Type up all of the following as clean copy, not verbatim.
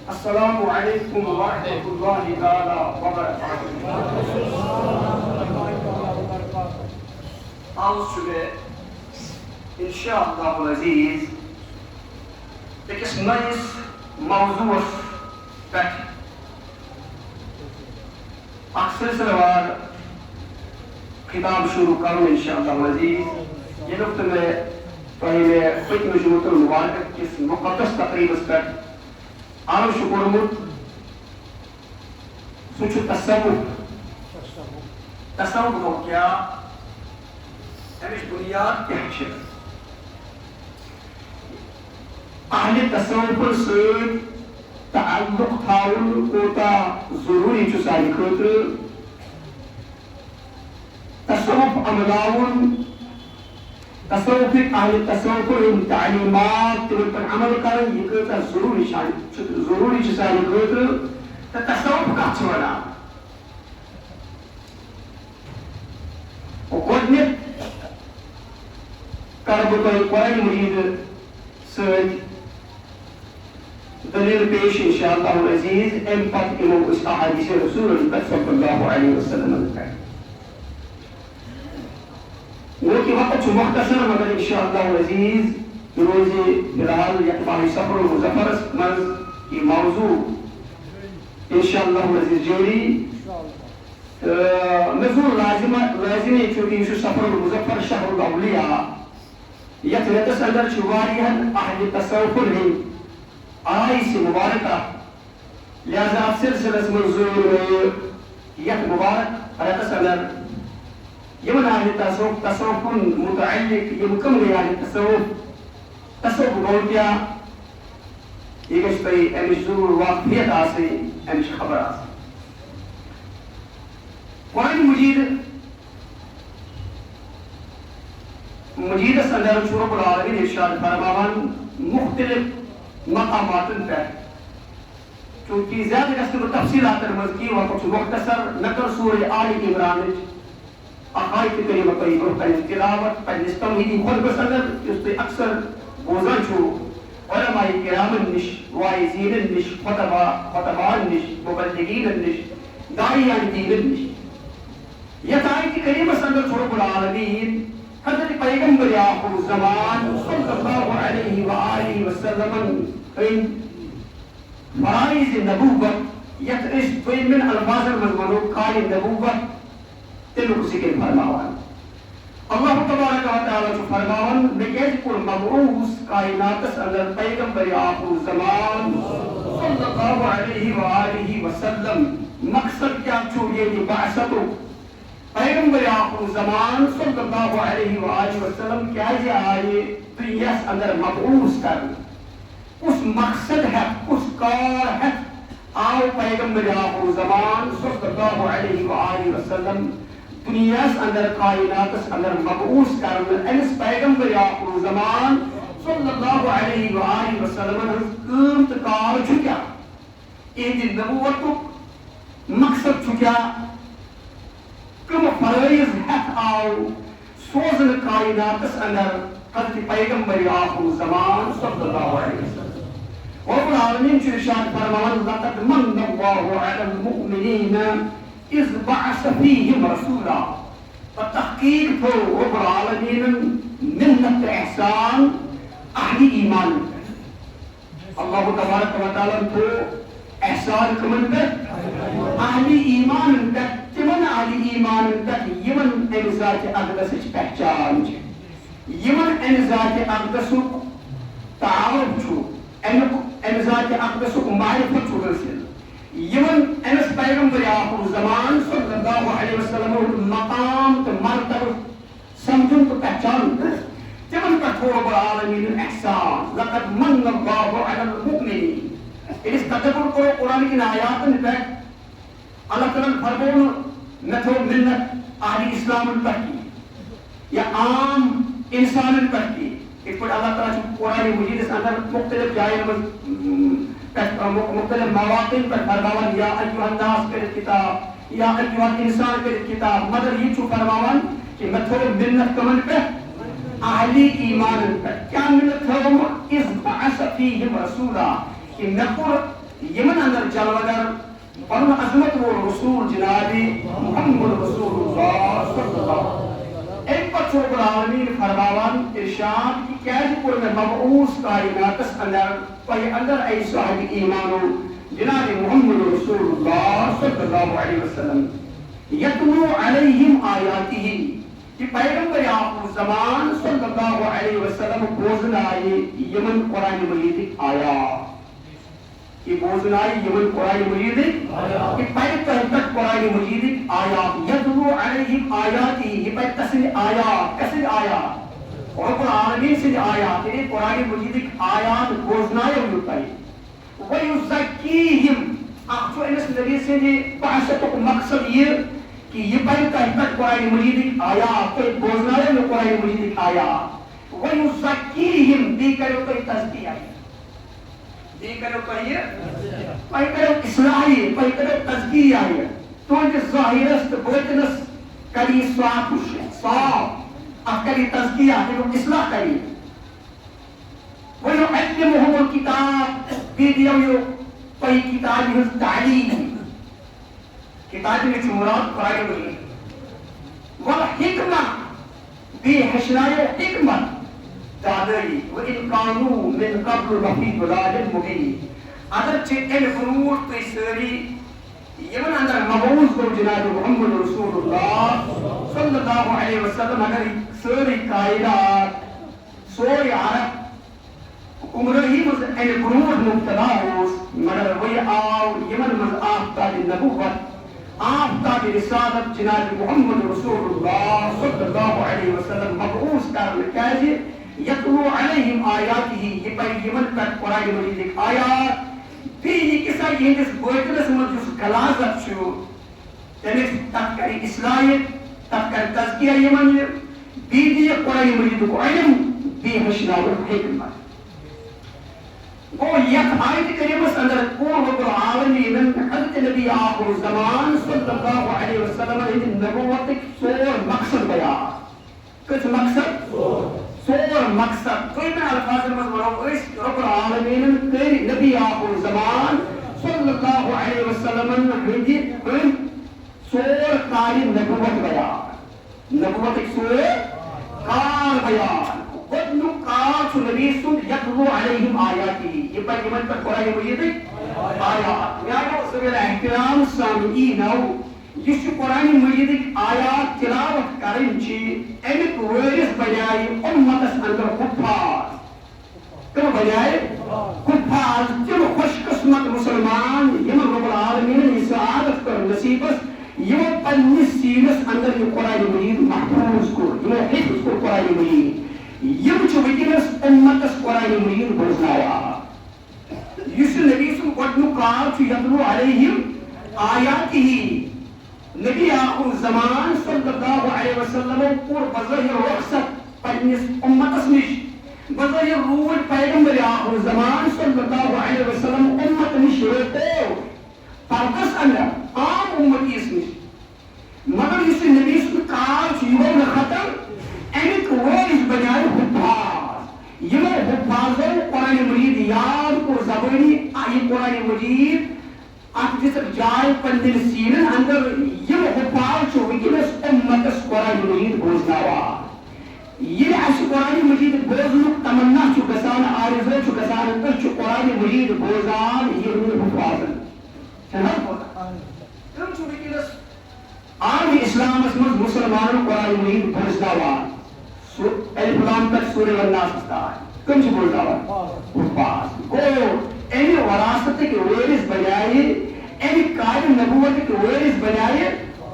السلام علیکم ورحمۃ اللہ تعالی وبرکاتہ. آز انشاءاللہ العزیز اکس نئیس موضوع پہ سلسلہ وار خطاب شروع کروں انشاءاللہ العزیز. یہ وقت میں پہلے پتم جمعۃ المبارک کس مقدس تقریبس پہ عرض کورمت سہ تصوف. تصوف گو کیا امچ بنیاد کیا اہل تصوف ست تعلق تھاون کوتا ضروری سانہ خاطر. تصوف عملاون تصوف اہل تصوف تعلیمات تمن پر عمل کرن یہ کتا ضروری سانہ خاطر. تو تصوف کت ونان گۄڈنیٚتھ کر بہ تۄہہِ قرآن مجید سۭتۍ دلیل پیش انشاءاللہ العزیز. ام پتہ یمو أسۍ احادیث رسول صلی اللہ علیہ وسلم پہ. وہ کہ وقت مختصر مگر انشاءاللہ العزیز روز فی الحال یک ماہ صفر المظفر مز یہ موضوع انشاءاللہ العزیز جاری. نزول لازمی چونکہ یہ صفر المظفر شهر الاولیاء یت رتس اندر واریاہن اہل تصوف ہند آئی سے مبارکہ. لہذا اب سلسلس منظور یت مبارک رتس اندر یمن اہل تصوف متعلق یم کم گئی اہل تصوف گو کیا یہ گھس تھی امچ ضرور واقفیت آسے امچ خبر آسے. قرآن مجیدس اندر رب العالمین ارشاد فرماوان مختلف مقامات پہ. چونکہ زیادہ گھس تفصیلات مز کی وقت مختصر نکر سورہ آل عمران آیت کریمہ طیبہ پنس تلاوت پنس تمہیدی خطبس اندر اس تھی اکثر بوزان چھو علماء کرامن نش واعظین نش خطبان نش مبلغین نش داعیان دین نش. یہ آیت کریمہ اندر رب العالمین حضرت پیغمبر آخر الزمان صلی اللہ علیہ وآلہ وسلم فرائض نبوت یت اس من الفاظ المزمنو قائل نبوت تلو ذکر فرماوان. اللہ تبارک و تعالی جو فرماوان بکیج پر مبعوث کائنات اندر پیغمبر آخر الزمان صلی اللہ علیہ وآلہ وسلم. مقصد کیا چھوڑیے دی بعثتو پیغمبر آخر الزمان صلی اللہ علیہ وآلہ وسلم کیا جی آئے دنیاس اندر مبعوث کرنا. اس مقصد ہے اس کار ہے آو پیغمبر آخر الزمان صلی اللہ علیہ وآلہ وسلم دنیاس اندر کائناتس اندر مبعوث کرنا. امس پیغمبر آخر الزمان صلی اللہ علیہ وآلہ وسلم قیمت کار چھکیا یہ نبوت مقصد چھکیا کم فرائض ہتھ آو سوزن کائناتس اندر حضرت پیغمبر آخر الزمان صلی اللہ علیہ وسلم. رب العالمین چھو ارشاد فرمان لقد من اللہ علی المؤمنین اذ بعث فیہم رسولا. فتحقیق تو رب العالمین منت احسان اہل ایمان. اللہ تبارک و تعالی تو احسان کمن پر اہل ایمان پر تمن اہل ایمان پر یمن امزات اقدس پہچان یمن امزات اقدس تعارف چھو امزات اقدس معرفت چھو حاصل یمن امس پیغمبر آخر الزمان صلی اللہ علیہ وسلم مقام تو مرتبہ سمجھن تو پہچان تمن پر رب العالمین احسان. لقد من اللہ علی المؤمنین. اس تدبر کرو قرآن کی آیات پہ اللہ تعالیٰ فرمون نہ تو منت اہل اسلام پر کی یا عام انسان پر کی. ایک پر اللہ تعالیٰ قرآن مجید اس اندر مختلف جائیں مختلف مواقع پر فرماون یا ایوہ الناس کے کتاب یا ایوہ انسان کے کتاب. مگر یہ چھو فرماون کہ میں تھوڑے منت کمن پہ اہلی ایمان پر کیا منت ہوں اس بعث فیہم رسولا کہ نقر یہ جلوگر پنن عظمت و رسول جناب محمد رسول اللہ صلی اللہ علیہ وسلم ایک پتہ رب العالمین فرماوان ارشاد کہ کیازِ کوٚر مےٚ مبعوث کائناتس اندر تۄہہِ اندر اے صاحب ایمانو جناب محمد رسول اللہ صلی اللہ علیہ وسلم یتلو علیہم آیاتہ کہ پیغمبر آخر زمان صلی اللہ علیہ وسلم بوزن آئے یمن قرآن مجید آیات کہ بوزن آئے یمن قرآن مجید کہ پیر تحتک قرآن مجید آیات یتلو علیہم آیاتی یہ پیر تسل آیات کسل آیات رب العالمین سے آیات یعنی قرآن مجید آیات بوزن آئے ہوتا ہے وَيُزَكِّيهِمْ اخشو انس نبی سے بحثت مقصد یہ کہ یہ پیر تحتک قرآن مجید آیات تو بوزن آئے میں قرآن مجید آیات وَيُزَكِّيهِمْ دی کرو تو تزکیہ یہ کرو کہیے پہی کرو اصلاحی پہی کرو تزکیہ تو انجھے ظاہرست بوتنس کری صاف اب کری تزکیہ کہ اصلاح کری وَيُعَلِّمُهُمُ الْكِتَابِ بیدیو پہی کتابی ہز تعلیم کتابی میں مراد قرآن مجید وَالْحِكْمَةِ بھی حشنائے حکمت دادری وَإِنْ كَانُوا مِنْ قَبْلُ لَفِي ضَلَالٍ مُبِينٍ اگرچہ ان برونٹ تو سری یمن اندر مبعوث کو جناب محمد رسول اللہ صلی اللہ علیہ وسلم اگر سری کائنات سوری عرب عمرہی مز ان برونٹ مبتلا ہوس مگر وی آو یمن مز آفتاب نبوت آفتاب رسالت جناب محمد رسول اللہ صلی اللہ علیہ وسلم مبعوث کرنے کیجئے یتلو علیہم آیاتہ یہ پر یمن تک قرآن مجید آیات بھی یہ کسا یہ جس بوئتنس مجھ جس گلازت شو یعنی تذکری اصلاحیت تذکر تذکیہ یمن بھی دیئے قرآن مجید کو علم بھی حشناو حکمت وہ یک آیت کریمس اندر قول رب العالمین حضرت نبی آخر زمان صلی اللہ علیہ وسلم نبوت سور مقصد بیان کچھ مقصد سور مقصد کوئی میں الفاظ مزمروں اس رب العالمین تیری نبی آخر زمان صلی اللہ علیہ وسلم ہندی سور کاری نبوت بیان نبوت ایک سور کار بیان ودنو کار سو نبی سن یتلو علیہم آیاتی یہ پر یمن پر قرآن مجید آیات یعنی سبیل احترام سامعین یہ قرآن مجید آیات تلاوت کرن چی امیک ویرس بجائی امتس اندر کفار کم بجائی کفار تم خوش قسمت مسلمان یمن رب العالمین یہ سعادت کر نصیبس یہ پنیس سینس اندر یہ قرآن مجید محفوظ کو یہ حفظ کو قرآن مجید یہ چو وکینس امتس قرآن مجید بوزنایا یس نبی سن قدنو کار چو یتلو علیہم آیاتی نبی آخر زمان صلی اللہ علیہ وسلم اور بظاہر رخصت پنیس امتس نش بظاہر روح پیغمبر آخر زمان صلی اللہ علیہ وسلم امت نش روکو پردس اندر عام امتی اس نش مگر اس نبی سن کار چو یوم ختم ایک ویس بنیاد حفاظ یہ حفاظوں قرآن مجید یاد کو زبانی آئی قرآن مجید آپ جس جائے پندر سینن اندر یہ حفاظ چو وکینس امتس قرآن مجید بوزناوا یہ ایسی قرآن مجید بوزنک تمنا چو گسان آرزو چو گسان پر چو قرآن مجید بوزان یہ حفاظن چنہ بوزان کم چو وکینس عالم اسلام اسمز مسلمانوں قرآن مجید بوزناوا الف لام تک سورہ والناس استعار کم سے بولتا ہوا حفاظ کو اینی وراثت کے ویرس بجائے اینی قائد نبوت کے ویرس بجائے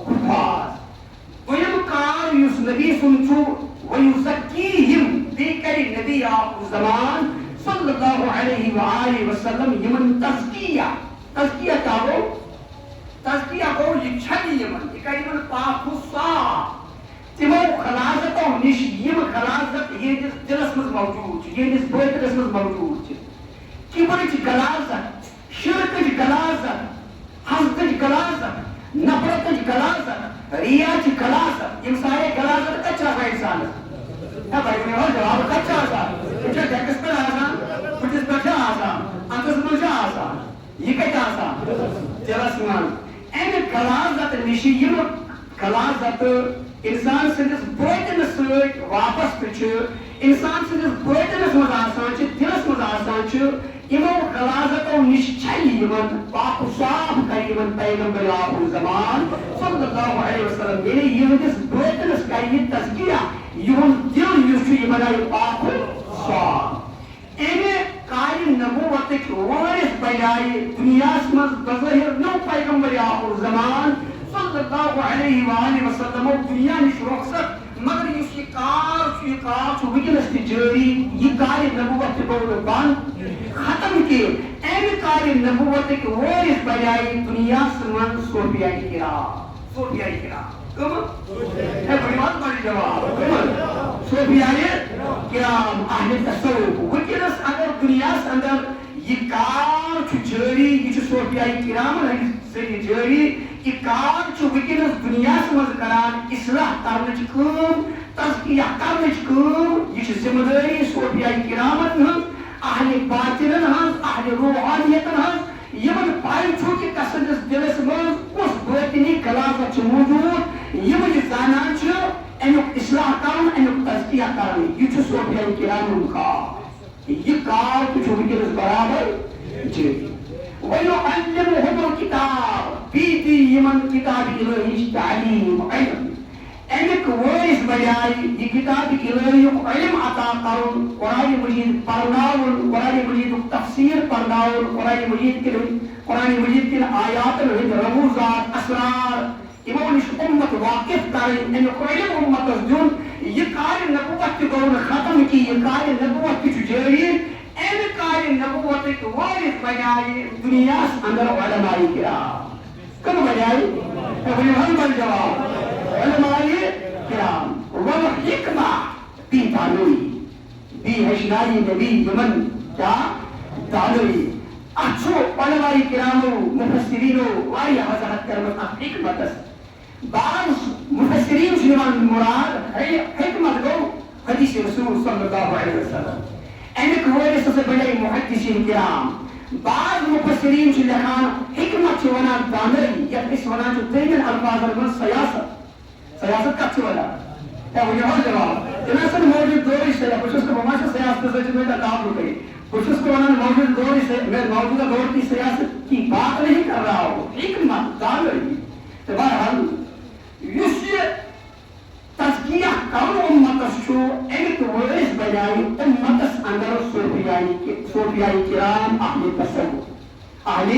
حفاظ ویم کار یس نبی سنچو ویزکیہم دیکری نبی آخر زمان صلی اللہ علیہ وآلہ وسلم یمن تزکیہ تزکیہ کہو تزکیہ کو یہ چھڑی یمن یہ کہ یمن پاک صاف تمو خلاصت و نش یم خلاصت یہ جلس مز موجود یہ نس بوترس مز موجود کبرچ غلاظت شرکچ غلاظت حسدچ غلاظت نفرتچ غلاظت ریاچ غلاظت یم سارے غلاظت کچا ہے انسان ہے بھائی میں اور جواب کچا آسان کچھ ڈیکس پر آسان کچھ پر آسان اتس مجھا آسان یہ کتنا آسا دلس من امی غلاظت نشی یم غلاظت انسان سندس باطنس سۭتۍ واپس تہ انسان سندس باطنس مز آسان دلس مز آسان یمو غلاظتو نش چھلہِ یمن پاک و صاف کر یمن پیغمبر آخر زمان صلی اللہ علیہ وسلم یعنی یہندس باطنس کر یہ تزکیہ یہند دل یس یمن آئی پاک و صاف امی کار نبوتک وارث بنائے دنیا مز بظاہر نو پیغمبر آخر زمان صلی اللہ علیہ وآلہ وسلم دنیا نش رخصت مگر اس یہ کار ونکس تہ جاری یہ کار نبوت گو بند ختم کی امی کار نبوت وارث بنائے دنیا من صوفیاء کرام کم بڑی بات بڑی جواب صوفیاء کرام اہل تصوف ونکس اگر دنیا اندر یہ کار جاری یہ صوفیاء کرام ذریعہ جاری یہ کار ونکس دنیا مز کران اصلاح کرنچ کام تزکیہ کرنچ کام یہ ذمہ داری صوفیاء کرامن ہن اہل باطنن ہن اہل روحانیتن ہن یمن پائی کہ کسندس دلس مز اس باطنی غلاظت موجود یم زانان امیک اصلاح کرن امیک تزکیہ کرن یہ صوفیاء کرامن کار یہ کار تہ ونکس برابر جاری وَيُعَلِّمُهُمُ الْكِتَابَ بیتی یمن کتاب الہی تعلیم علم امیک وارث بنائے یہ کتاب الہی علم عطا کرن قرآن مجید پرناون قرآن مجید تفسیر پرناون قرآن مجید کن آیات رموزات اسرار امونش امت واقف کرن امیک علم امت دیون یہ کار نبوت گو ختم کی یہ کار نبوت جاری امی کار نبوت وارث بنائے دنیا اندر علماء کرام کم بنائے ہم جواب علماء کرام والحکمہ بی دانوی بی ہشنائی نبی یمن کیا دانوی اچھو علماء کرامو مفسرینو وائی حضرت کرمت حکمت بعض مفسرین شنوان مراد حکمت گو حدیث رسول صلی اللہ علیہ وسلم امیک وارث سے بڑے محدثین کرام بعض مفسرین چھ لکھان حکمت چھ ونان دانائی یا اس ونان چھ تیمن الفاظ من سیاست کت چھ ونان وہ یہ جواب جناسن موجود دوری سے بچس کو بماشا سیاست سے میں تعلق رکھے بچس کو ونان موجود دوری سے میں موجودہ دور کی سیاست کی بات نہیں کر رہا ہوں حکمت دانائی تو بہرحال یہ تزکیہ کرو امتس چھو امیک وارث بنائے امتس اندر صوفیاء کرام اہل تصوف اہل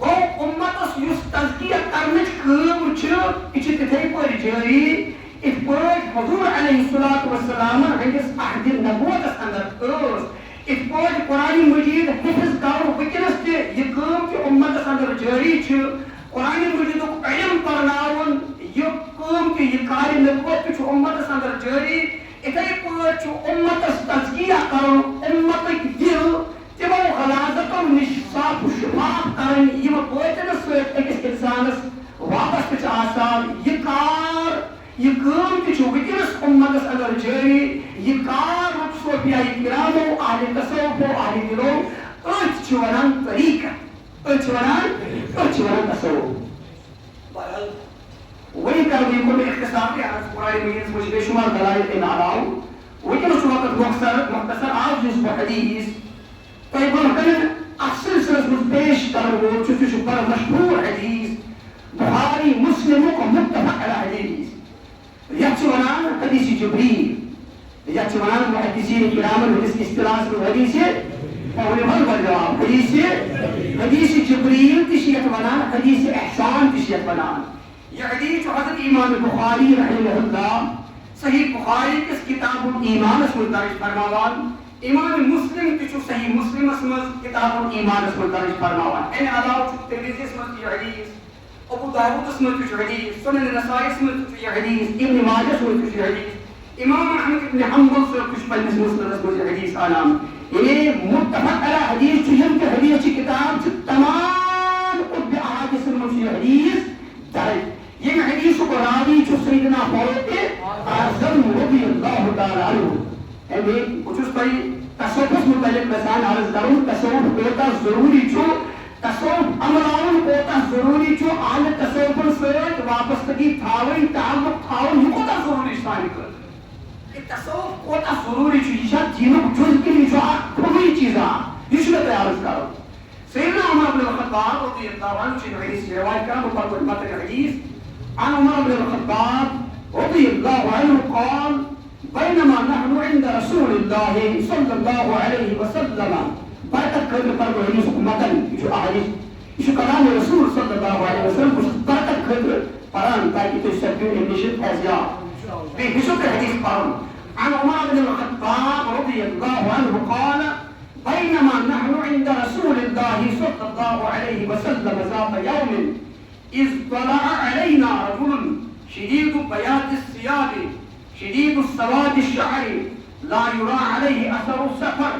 او امتس یس تزکیہ کرنچ کام چھ یہ تتھے پٲٹھۍ جاری ات پٲٹھۍ حضور علیہ الصلوۃ والسلام ہندس عہد نبوتس اندر ات پٲٹھۍ قرآن مجید حفظ کرو ونکس تہ یہ کام کہ امتس اندر جاری چھ قرآن مجید علم پرناون یہ کام کہ یہ کار نبوت چھ امتس اندر جاری اتھے پٲٹھۍ چھ امتس تزکیہ کرو امتک دل تمو غلاظتو نش صاف و شفاف کرن یم باطنس سۭتۍ أکِس انسانس واپس تہ آسان یہ کار یہ کام تہ چھ ونکس امتس اندر جاری یہ کار صوفیاء کرامو اہل تصوفو اہل دلو أتھ چھ ونان طریقہ أتھ چھ ونان تصوف وہی کرنے کو میں اختصار کے عرض قرآن مجید مجھ بے شمار دلائل ان علاو وکنس وقت مختصر آج جس حدیث طيب ممكن السلسلة مش تروج شو بر مشهور حديث بخاري مسلم متفق على حديث يأتي ونان حديث جبريل يأتي ونان محدثين الكرام الحديث استلاس بالحديث أو لمن بالجواب حديث جبريل تشيت ونان حديث إحسان تشيت ونان يحديث حضرت إمام البخاري رحمه الله صحيح بخاري كس كتاب الإيمان اسم الدرج فرماوان امام مسلم تشو صحیح مسلم اسمز کتاب الایمان اسمز درج فرماوان ان علاوہ ترمذی اسمز یہ حدیث ابو داؤد اسمز یہ حدیث سنن نسائی اسمز یہ حدیث ابن ماجہ اسمز یہ حدیث امام احمد بن حنبل سے کچھ پنس مسند اسمز یہ حدیث آنام یہ متفق علی حدیث چیم کے حدیث کی کتاب تمام اب احادیث اسمز یہ حدیث درج یہ حدیث کو راوی جو سیدنا فاروق اعظم رضی اللہ تعالی عنہ ہے کچھ اس پر تصوف متعلق بسان عرض کروں تصوف ہوتا ضروری جو تصوف ضروری چھو اہل تصوفن سۭتۍ وابستگی تھاوٕنۍ تعلق تھاوُن یہِ کوتاہ ضروری چھُ سانہِ خٲطرٕ یہِ تصوف کوتاہ ضروری چھُ یہِ چھا دیٖنُک جُز کِنہٕ یہِ چھُ اکھ کھُلوٕے چیٖزا یہِ چھُ مےٚ تۄہہِ عرض کَرُن سیدنا عمر بن الخطاب رضي الله عنه في الحديث رواية كان مطلق متن الحديث عن عمر بن الخطاب رضي الله عنه قال بينما نحن عند رسول الله صلى الله عليه وسلم بركت خير فرق الحديث متن يشو أحاديث يشو كلام الرسول صلى الله عليه وسلم بركت خير فران تاكي تشتكون النشط أزياء بيشو الحديث فران عن عمر بن الخطاب رضي الله عنه قال بينما نحن عند رسول الله صلى الله عليه وسلم ذات يوم إذ طلع علينا رجل شديد بياض الثياب شديد السواد الشعر لا يرى عليه أثر السفر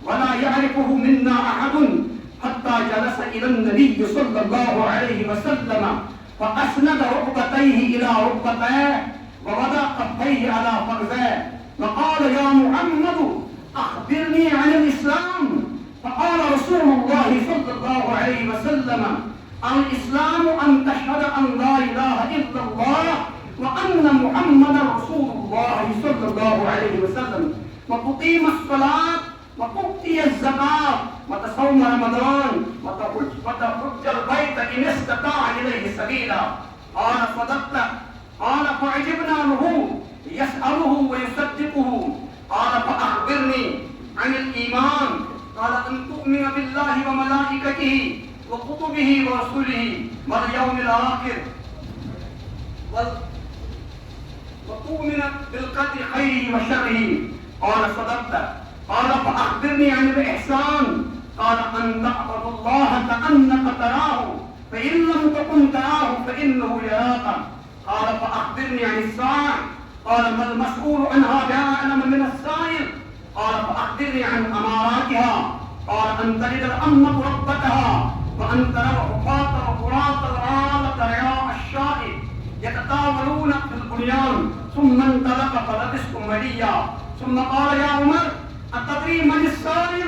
ولا يعرفه منا أحد حتى جلس إلى النبي صلى الله عليه وسلم فأسند ركبتيه إلى ركبتيه ووضع كفيه على فخذيه وقال يا محمد أخبرني عن الإسلام فقال رسول الله صلى الله عليه وسلم الإسلام أن تشهد أن لا إله إلا الله وأن محمدا رسول الله صلى الله عليه وسلم وتقيم الصلاة وتؤتي الزكاة وتصوم رمضان وتحج البيت إن استطاع إليه سبيلا قال صدقت قال فعجبنا له يسأله ويصدقه قال فأخبرني عن الإيمان قال أن تؤمن بالله وملائكته وكتبه ورسله واليوم الآخر وتؤمن بالقدر خيره وشره قال صدقت قال فأخبرني عن الإحسان قال أن تعبد الله كأنك تراه فإن لم تكن تراه فإنه يراك قال فأخبرني عن الساعة قال ما المسؤول عنها بأعلم من السائل قال فأخبرني عن أماراتها قال أن تلد الأمة ربتها وأن ترى الحفاة والعراة العالة رعاء الشاء يتطاولون في البنيان ثم انطلق فلبثت مليا ثم قال يا عمر أتدري من السائل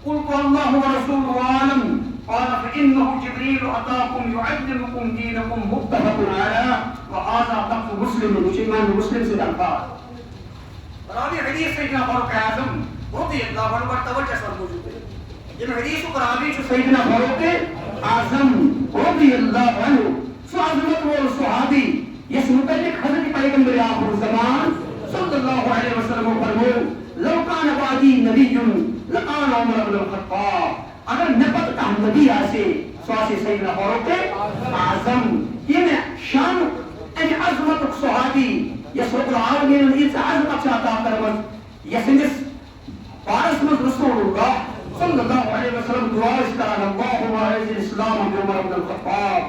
قلت الله ورسوله أعلم قال فإنه جبريل أتاكم يعلمكم دينكم متفق عليه وهذا لفظ مسلم وشيمان مسلم سے الفاظ راوی حدیث سیدنا فاروق اعظم رضی اللہ عنہ پر توجہ سے موجود ہے یہ حدیث کو راوی جو سیدنا فاروق اعظم رضی اللہ عنہ سو عظمت و صحابی اس متعلق حضرت پیغمبر آخر الزمان صلی اللہ علیہ وسلم فرمو لو کان بعدی نبی لکان عمر بن الخطاب اگر نبت کا نبی آسے سواسی سیدنا فاروق اعظم یہ شان ان عظمت صحابی يسرق العالمين الإنس عظمت شاطا كرمت يسنس فارس من رسول الله صلى الله عليه وسلم دعاء استعان اللهم أعز الإسلام بعمر بن الخطاب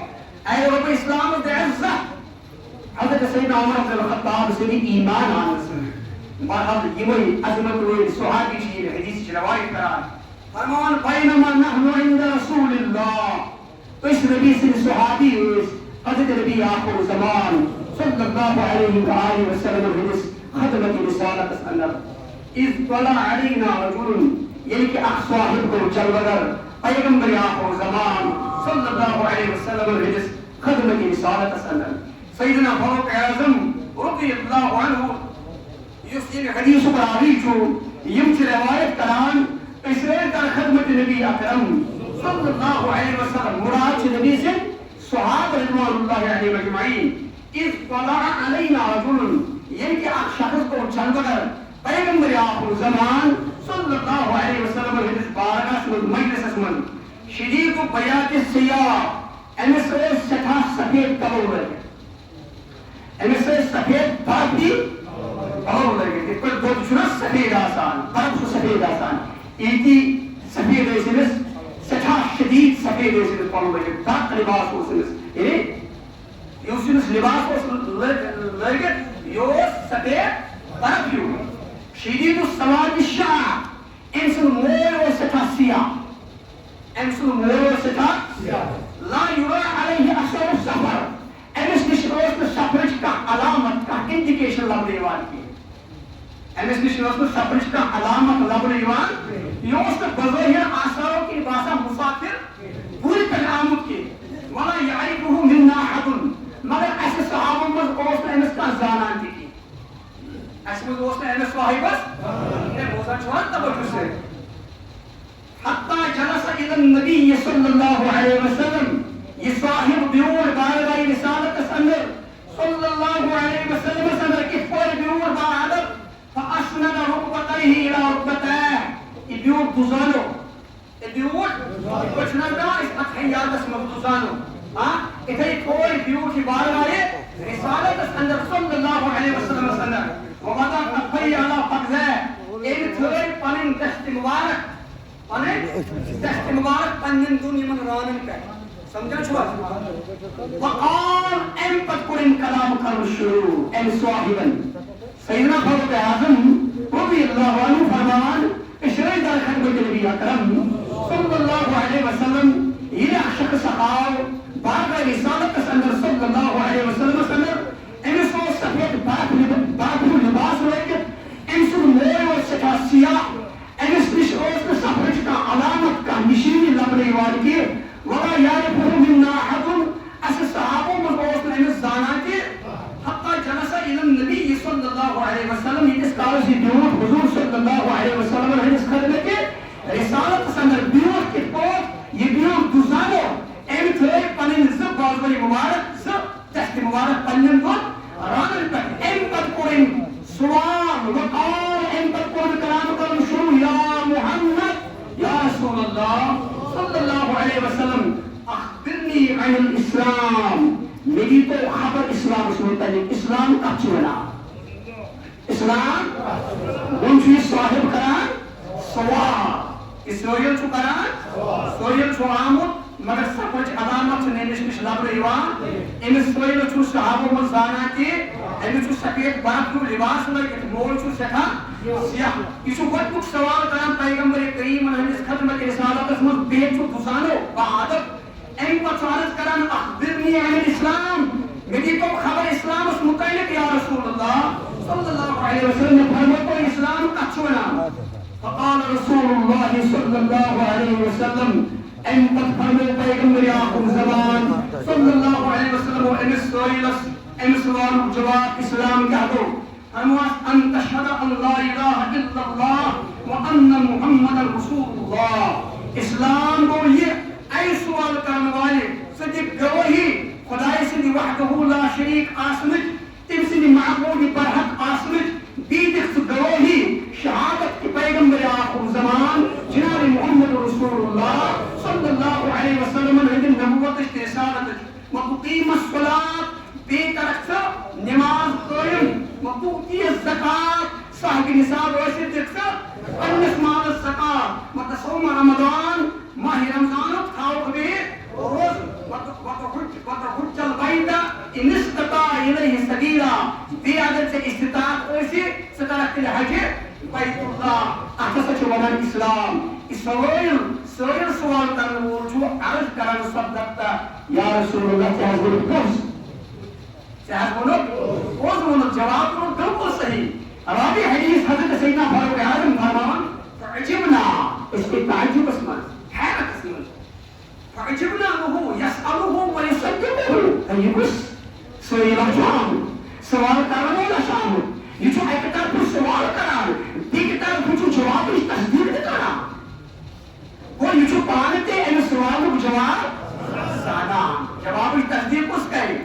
أي رب الإسلام بعزة حضرت سيدنا عمر بن الخطاب سيدي إيمان عن رسول بارحال يمي عظمت الصحابي شيء الحديث رواية كران فرمان بينما نحن عند رسول الله اس نبی سے صحابی حضرت نبی آخر زمان صلی اللہ علیہ وآلہ وسلم الحدیث خدمت رسالت اسندر اذ طلع علینا رجل یعنی کہ اخ صاحب کو چلوگر پیغمبر آخر زمان صلی اللہ علیہ وسلم الحدیث خدمت رسالت اسندر سیدنا فاروق اعظم رضی اللہ عنہ یہ حدیث پر آوی جو یم چھ روایت کران اسرائیل کا خدمت نبی اکرم صلی اللہ علیہ وسلم مراد نبی سے صحابہ رضوان اللہ علیہ مجمعین اذ طلع علینا رجل یعنی کہ ایک شخص کو چل بغیر پیغمبر آخر زمان صلی اللہ علیہ وسلم الحدیث بارگاہ سے مجلس اسمن شدید و بیات سیاہ امس سٹھا سفید کبر لگے امس سفید بھارتی کبر لگے اس پر دو چنا سفید آسان برف سفید آسان ایتی سفید ایسنس سٹھا شدید سفید ایسنس پڑھو لگے داک لباس ہو سنس یوسنس لباس ہو لگے یوس سفید برف یو شدید السواد الشعر انسان مول و سٹھا سیاہ انسان مول و سٹھا لا يرى عليه اثر السفر امس نش روز سفرچ کا علامت کا انڈیکیشن لبنے والی امس نش روز سفرچ کا علامت لبنے والی یوس بظاہر آثاروں کی باسا مسافر پوری تنعامت کے ولا پنس صاحبس بوزان چھوان توجہ سے حتی جلس الى النبی صلی اللہ علیہ وسلم یہ صاحب بیور بارگاہ رسالت اندر صلی اللہ علیہ وسلم اندر کس پر بیور بارگاہ فاسند رکبتیہ الى رکبتیہ یہ بیور دوزانو یہ بیور کچھ نہ اس اتحیات اس مفدوزانو اتھائی کوئی بیور کی بارگاہ رسالت اندر صلی اللہ علیہ وسلم اندر وَوَضَعَ كَفَّيْهِ عَلَى فَخْذَيْهِ ان تھوڑی پنن دست مبارک پنن دست مبارک پنن دنیا من رانن پہ سمجھا چھوا وقال ام پت قرن کلام کر شروع ام صاحبا سیدنا فاروق اعظم رضی اللہ عنہ فرمان اشرائی در خدمت نبی اکرم صلی اللہ علیہ وسلم یہ شخص آؤ بارگاہ رسالت اندر صلی اللہ علیہ وسلم اندر ام سو سفید باقی لباس ہوئے ام سو موئے اور سکھا سیاہ امس نش سفرچ کا علامت کا نشانی لبنے والی ولا يعرفه منا احد اس صحابوں من امس زانا کے حتی جلس الى النبی صلی اللہ علیہ وسلم اس کالج بیوت حضور صلی اللہ علیہ وسلم اس خدمت کے رسالت اندر بیوت کے پوت یہ بیوت دوزانو ام تھے پنن زب بازوی مبارک زب دست مبارک پنن دون رانن پر ام پر قرن سوال وقال ام پر قرن کلام کرن شروع یا محمد یا رسول اللہ صلی اللہ علیہ وسلم اخبرنی عن الاسلام میری تو خبر اسلام اس متعلق اسلام کا چونا اسلام منفی صاحب کران سوال اسرائیل چھو کران سوئیل چھو آمد مگر سب کچھ علامت نیمش مش لب ریوان ان اسرائیل چھو صحابہ مزانا کی ان چھو سفید باقی لباس لگے مول چھو سکھا سیاہ یہ چھو گوٹ کچھ سوال کران پیغمبر کریم انہنس خدمت رسالت اسمت بیت چھو دسانو بہادر این پر سوالت کران اخبرنی عن الاسلام میری تو خبر اسلام اس متعلق یا رسول اللہ صلی اللہ علیہ وسلم نے فرمایا اسلام کا چھونا فقال رسول اللہ صلی اللہ علیہ وسلم ان قد فرمایا پیغمبر آخر زمان صلی اللہ علیہ وسلم ان سوال جواب اسلام کہہ دو ان تشهد ان لا الہ الا اللہ وان محمد رسول اللہ اسلام کو یہ ای سوال کرنے والے صدق گواہی خدای سے وحدہ لا شریک آسمت تم سے معبود برحق آسمت بیدخ گواہی شہادت کی پیغمبر آخر زمان جناب محمد رسول اللہ صلی اللہ علیہ وسلم نے نبوت رسالت وتقیم الصلاۃ بیترک نماز قائم وتؤتی الزکات صاحب نصاب ویسے دیکھتا پنس مال الزکات وتصوم رمضان ماہ رمضان کھاؤ بھی روز وتحج البیت ان استطاع الیہ سبیلا بھی عدد سے استطاعت ویسے سترک الحج بیت اللہ احسا چوبان اسلام اسرائیل سوال کرنے والو عرض کرنے صدقتا یا رسول اللہ تحضر پوز جواب کو بالکل صحیح راوی حدیث حضرت سیدنا فاروق اعظم فرمان فعجبنا اس کے تعجب اسمت حیرت اسمت فعجبنا له يسأله ويصدقه ایبس سوال شام سوال کرنے والا شام یہ جو ایک طرف سوال کران دیکھ طرف جو جواب اس تصدیق کرنا وہ یہ جو پانتے ان سوال کو جواب زیادہ جواب اس تصدیق اس کا ہے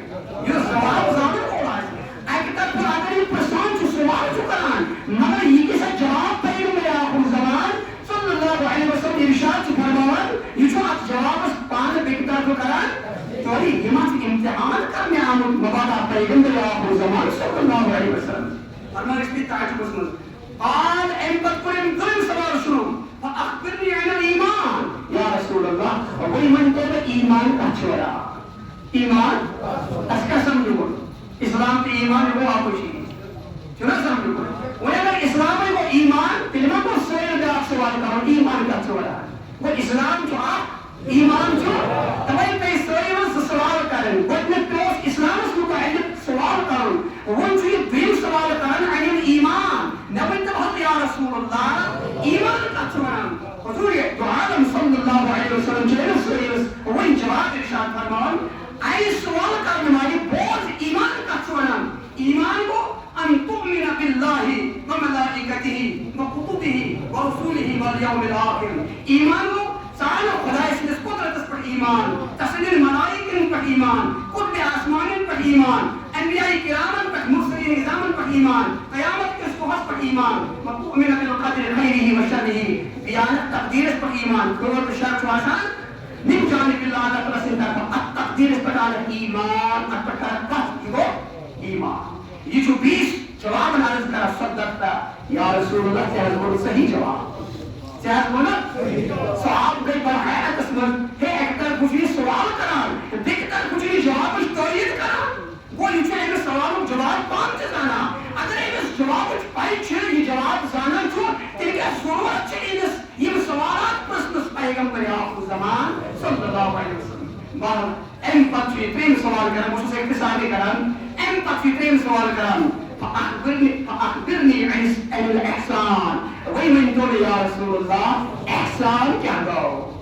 یہ سوال زیادہ ہو رہا ہے ایک طرف پر اگر یہ پرسان جو سوال جو کران مگر یہ کسا جواب پیغمبر آخر زمان صلی اللہ علیہ وسلم ارشاد سے فرمان یہ جو آپ جواب اس پانتے بیک طرف کران تو یہ مات امتحان کرنے آمد مبادہ پیغمبر آخر زمان صلی اللہ علیہ وسلم فرمان اس کی تعجب اس مجھے قال ان بطرم ظلم سوال شروع فاخبرنی عن الایمان یا رسول اللہ وہی من تو ایمان کا چھوڑا ایمان اس کا سمجھو گا اسلام کی ایمان وہ آپ کو چاہیے چنا سمجھو گا وہ اگر اسلام ہے وہ ایمان کلمہ کو سوال کا آپ سوال کرو ایمان کا چھوڑا وہ اسلام جو آپ ایمان جو تمہیں پہ سوال کریں وہ اپنے پیوس اسلام اس متعلق سوال کرو وہ جو یہ دین سوال کریں عن الایمان نبی تبہت یا رسول اللہ ایمان کا چھوڑا حضور دعالم صلی اللہ علیہ وسلم چلیس ویلس وہی جواب ارشاد فرمان ای سوال کرنے والی بہت ایمان کا چھوڑا ایمان کو ان تؤمن باللہ وملائکتہ واليوم الآخر ایمان گو سارا خدای سندس قدرتس پر ایمان تسنین ملائکن پر ایمان قطب آسمانن پر ایمان انبیاء کرامن پر مرسلین نظامن پر ایمان قیامت کے صبح پر ایمان مؤمن بالقدر خیره و شره بیانت تقدیر پر ایمان خیر شر آسان من جانب اللہ تعالی سے تقدیر پر ایمان پر ایمان یہ جو 20 جواب عرض کرا صدقتا یا رسول اللہ سے حضور صحیح جواب سیاست بولا صحاب گئی پر حیرت اسمت ہے اکتر کچھ سوال کران دیکھتر کچھ جواب توید کران وہ یہ چھے ایک سوال جواب پانچ زانا اگر ایک جواب پائی چھے یہ جواب زانا چھو تیرے صورت چھے یہ سوالات پرسنس پیغمبر آخر زمان صلی اللہ علیہ وسلم بہت ایمپتھی پریم سوال کران مجھے سے اقتصادی کران ایمپتھی پریم سوال کران فأخبرني عن الإحسان ومن دون يا رسول الله إحسان کیا گو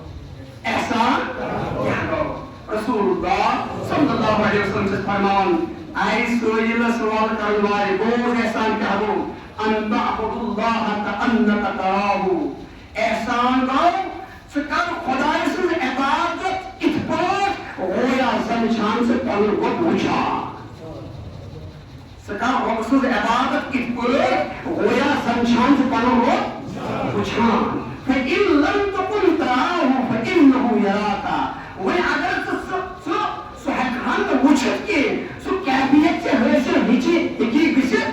إحسان کیا گو رسول اللہ صلی اللہ علیہ وسلم سے فرمان اے سوئیل سوال کرنوائے بوز احسان کیا گو ان تعبد اللہ کأنک تراہو احسان گو سکر خدای سے عبادت اتپاٹ گویا زنچان سے پنر کو پوچھا سکا وقصد عبادت کی پوچھ گویا زنچان سے پنر کو پوچھا فَإِن لَمْ تَكُنْ تَرَاهُ فَإِنَّهُ يَرَاكَ وہ اگر سو حقان وچھت کے سو کیفیت سے حیثر ہیچی ایکی گسد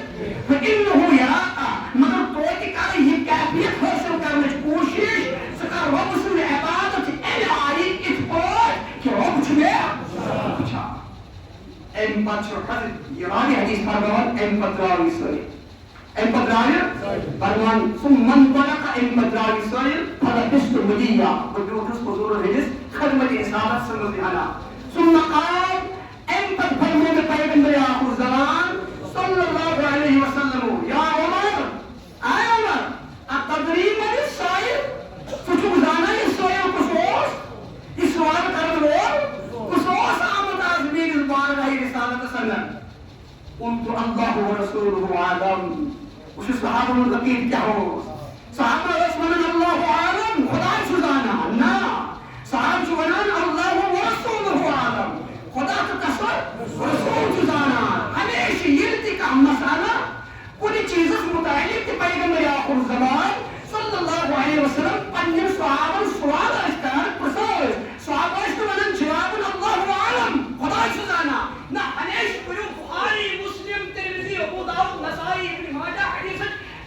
فَإِنَّهُ يَرَاكَ مگر تو اتکار یہ کیفیت حیثر کرنے کوشش سکا وقصد عبادت آئی اتپاٹ کہ رب چھوئے پوچھا ایمپت شرکت یرانی حدیث فرمان ایمپت راوی سوئی ایمپت راوی فرمان ثم انطلق ایمپت راوی سوئی فلبست مدیہ بدروکس حضور الحدیث خدمت اصابت سمزیانا ثم قال ایمپت فرمان پیغمبر آخر زمان صلی اللہ علیہ وسلم یا عمر آئے عمر اتدری من السائل سچو گزانا اس سوئے کسوس اس سوال کرن وہ کسوس آمد آزمین البار رہی رسالت سنن انتو اللہ ورسولہ عالم اس صحابہ الرقیب کیا ہو صحابہ رسولن اللہ عالم خدا شدانا نا صحابہ شدانا اللہ ورسولہ عالم خدا تکسر رسول شدانا ہمیشہ یہ کا مسئلہ کلی چیزیں متعلق تی پیغمبر آخر زمان صلی اللہ علیہ وسلم پنجر صحابہ سوال اشتار پرسول صحابہ اشتار جواب اللہ عالم خدا شدانا نا ہمیشہ کلو بخاری مسلم ترمذی ابو داؤد نسائی ابن ماجہ حدیث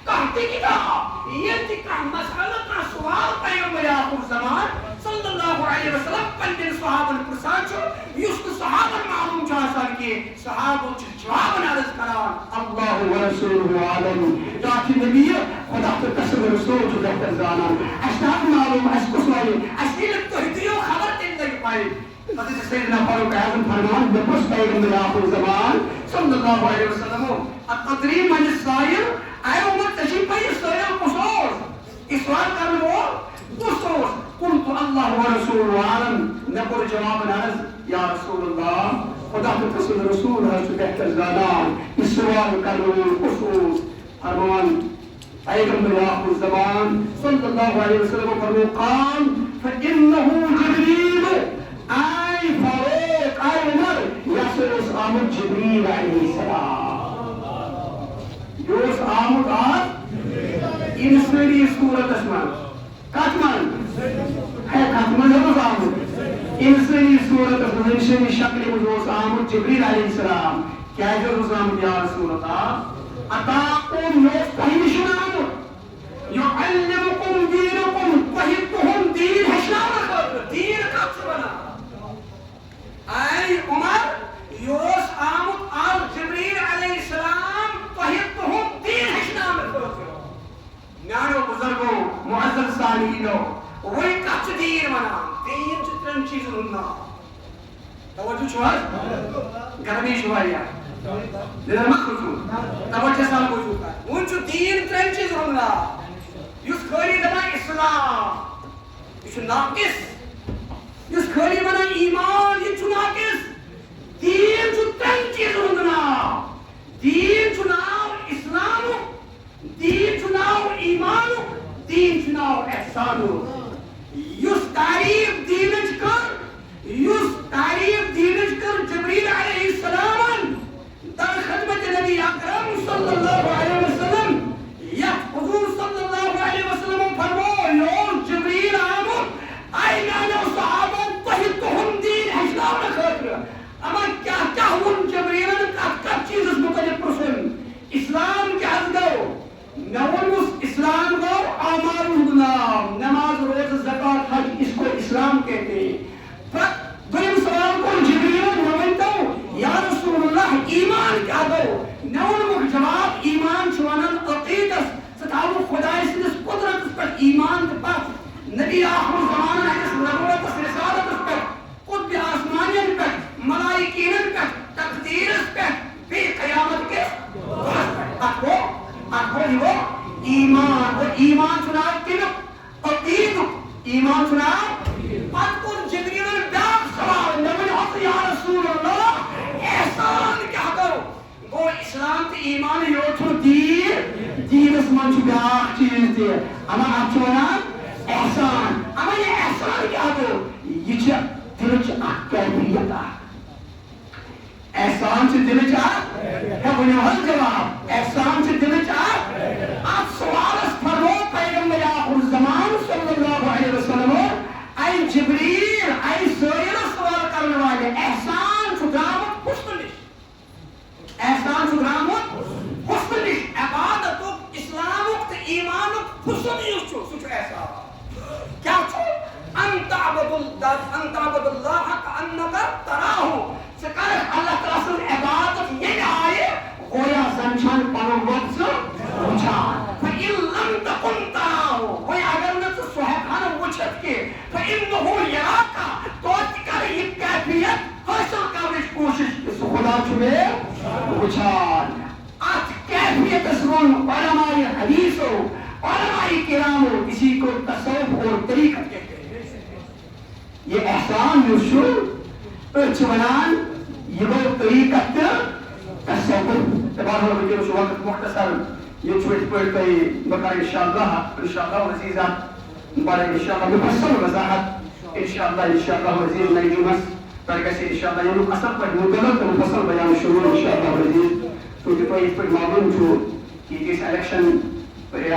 کہتے کتاب یہ تکا مسئلہ کا سوال پیغمبر آخر زمان صلی اللہ علیہ وسلم پنجر صحابہ پرسان چھو یست صحابہ معلوم چاہتا کہ صحابہ جواب نارض کران اللہ ورسولہ عالم تاکہ نبی خدا تکسب رسول جو بہتر زانا اشتاق معلوم اشکسوائی اشتیلت توحیدیو خبر تین دے پائے حضرت سیدنا فاروق اعظم فرمان بپس پیغمبر آخر زمان صلی اللہ علیہ وسلم اتدری من السائل اے عمر تشریف پائی سائل قصوص اس سوال کرنے وہ قصوص قلت اللہ ورسول عالم نقول جواب نرز یا رسول اللہ خدا تکسب رسول ہے جو بہتر زانا اس سوال کرنے قصوص فرمان پیغمبر آخر زمان صلی اللہ علیہ وسلم فرمان قال فإنه جبریل آئی فاروق آئی عمر یاسر اس آمد جبریل علیہ السلام یوس آمد آج انسانی صورت اسمان کاتمان ہے کاتمان ہے اس آمد انسانی صورت اسمان انسانی شکل مجھوس آمد جبریل علیہ السلام کیا ہے جو اس آمد یا رسول اللہ اتاقون یوس پہنشن آمد یعلمکم دینکم وحبتهم دین حشام دین کب سے بنا اے عمر یوس آمد آل جبریل علیہ السلام فہمتهم دین حشنام نیانو بزرگو معزز سالینو وہی کچھ دین منا دین چترن چیز رننا توجہ چھوار گرمی چھواریا لیدر مخصوصو توجہ سال کو چھوتا ہے ان چو دین ترن چیز رننا یس خیلی دبا اسلام یس ناقص یس خیلی بنا ایمان یہ چھو ناقص دین چھو تن چیز رننا دین چھو ناو اسلام دین چھو ناو ایمان دین چھو ناو احسان نبی آخر زمان ہندس نبوت رسالت پہ قطب آسمانین پہ ملائکین پہ تقدیر پہ بھی قیامت کے اکھو یہ ایمان اور ایمان سنا کنک اور ایمان سنا پتکن جبریل الباق سوال نبی حضر یا رسول اللہ احسان کیا کرو گو اسلام تے ایمان یوتھو دین اس منچ بیاق چیز دے اما آپ چونان احسان اما یہ احسان کیا کرو یہ چھا دلچ کیفیت احسان سے دلچ ہے بنیوان جواب احسان سے دلچ آپ سوال اس فرمو پیغمبر آخر الزمان صلی اللہ علیہ وسلم اے جبریل اے سوئر سوال کرنے والے احسان شکرامت حسن نش احسان شکرامت حسن نش عبادت اسلامک ایمانک حسن نش سچو احسان کیا چھو انت عبد اللہ کانکا تراہو سکر اللہ تعالیٰ سے عبادت یہ آئے گویا زنچان پنو وقت وچان فَإِن لَمْ تَكُنْ تَرَاهُ کوئی اگر نہ تو صحبان وچھت کے فَإِنَّهُ يَرَاكَ تو کر یہ کیفیت حاصل کرنے کی کوشش اس خدا چھوئے وچان آج کیفیت اسرون علماء حدیث ہو علماء کرام ہو کسی کو تصوف اور طریقت کہتے ہیں یہ احسان یوشو اچھوانان یہ وہ طریقت تصوف تبارہ وجہ شو وقت مختصر یہ چھوٹ پڑھ کئی بقا انشاءاللہ عزیزہ مبارک انشاءاللہ مفصل وضاحت انشاءاللہ عزیز نئی جمعس پر کسی انشاءاللہ یہ اصل پر مدلت مفصل بیان شروع انشاءاللہ عزیز تو کہ کوئی اس پر معلوم جو کہ اس الیکشن پر